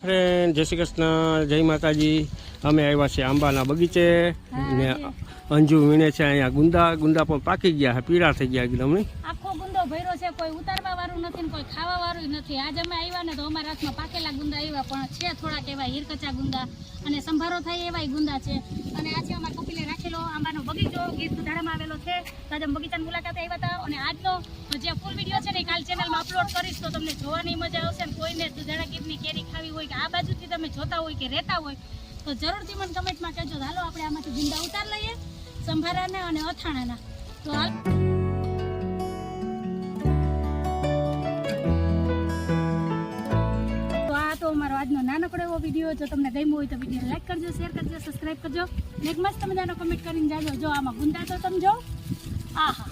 Friend જય શ્રી કૃષ્ણ, જય માતાજી. અમે આવ્યા છીએ આંબાના બગીચે ને અંજુ વીણે છે અહીંયા ગુંદા પણ પાકી ગયા, પીળા થઈ ગયા એકદમ. આખો ગુંદો ભર્યો છે, કોઈ ઉતારવા વાળું નથી ને કોઈ ખાવા વાળું નથી. આજે અમે આવ્યા ને તો અમારા હાથમાં પાકેલા ગુંદા આવ્યા, પણ છે થોડાક એવા હીરકચા ગુંદા અને સંભારો થાય એવા ગુંદા છે. અને આજે અમારા કપિલે રાખેલો આંબાનો બગીચો ગીર દુધાળામાં આવેલો છે. તો આજે બગીચાની મુલાકાતે આવ્યા હતા અને આજનો જે ફૂલ વિડીયો છે ને કાલ ચેનલમાં અપલોડ કરીશ, તો તમને જોવાની મજા આવશે. ને કોઈને દુધાળા ગીરની કેરી ખાવી હોય કે આ બાજુથી તમે જોતા હોય કે રહેતા હોય તો જરૂરથી મને કમેન્ટમાં કહેજો. હાલો આપણે આમાંથી ગુંદા ઉતાર લઈએ, સંભારાના અને અથાણાના. તો હાલ તો અમારો આજનો નાનકડો એવો વિડીયો. જો તમને ગમ્યો હોય તો વિડીયો લાઈક કરજો, શેર કરજો, સબસ્ક્રાઈબ કરજો ને એક મસ્ત મજાનો કમેન્ટ કરીને જાજો. જો આમાં ગુંદા તો તમે જો, આહા.